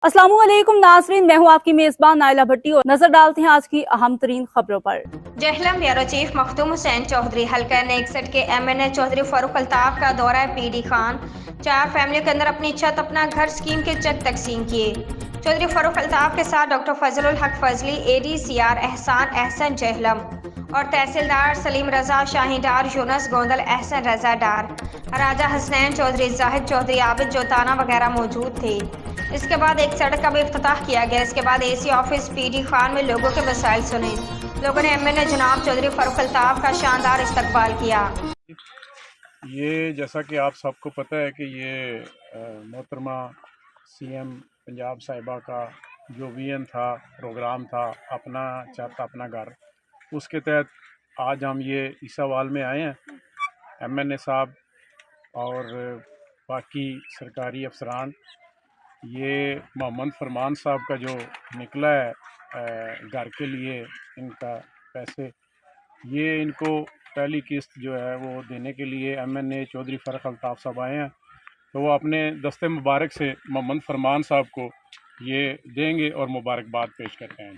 अस्सलामु अलैकुम नाज़रीन, मैं हूँ आपकी मेज़बान नाइला भट्टी और नजर डालते हैं आज की अहम तरीन खबरों पर। जहलम ब्यूरो चीफ मखदूम हुसैन चौधरी हल्का नेक्सट के MNA चौधरी फारूक अल्ताफ का दौरा PD खान। 4 फैमिली के अंदर अपनी छत अपना घर स्कीम के चेक तकसीम किए। चौधरी फारूक अल्ताफ के साथ डॉक्टर फजलुल हक फजली, ADCR एहसान जहलम और तहसीलदार सलीम रजा शाहीन डार, यूनुस गोंदल, एहसन रजा डार, राजा हसनैन चौधरी, जाहिद चौधरी, आबिद जोताना वगैरह मौजूद थे। इसके बाद एक सड़क का भी इफ्तिताह किया गया। इसके बाद AC ऑफिस PD खान में लोगों के मसाइल सुने। लोगों ने MNA जनाब चौधरी फारूक अल्ताफ का शानदार इस्तकबाल किया। ये जैसा कि आप सबको पता है कि ये मोहतरमा CM पंजाब साहिबा का जो विजन था, प्रोग्राम था, अपना छत अपना घर, उसके तहत आज हम ये इस सवाल में आए हैं। MNA साहब और बाकी सरकारी अफसरान, ये मोहम्मद फरमान साहब का जो निकला है घर के लिए इनका पैसे, ये इनको पहली किस्त जो है वो देने के लिए MNA चौधरी फारूक अल्ताफ साहब आए हैं। तो वो अपने दस्ते मुबारक से मोहम्मद फरमान साहब को ये देंगे और मुबारकबाद पेश करते हैं।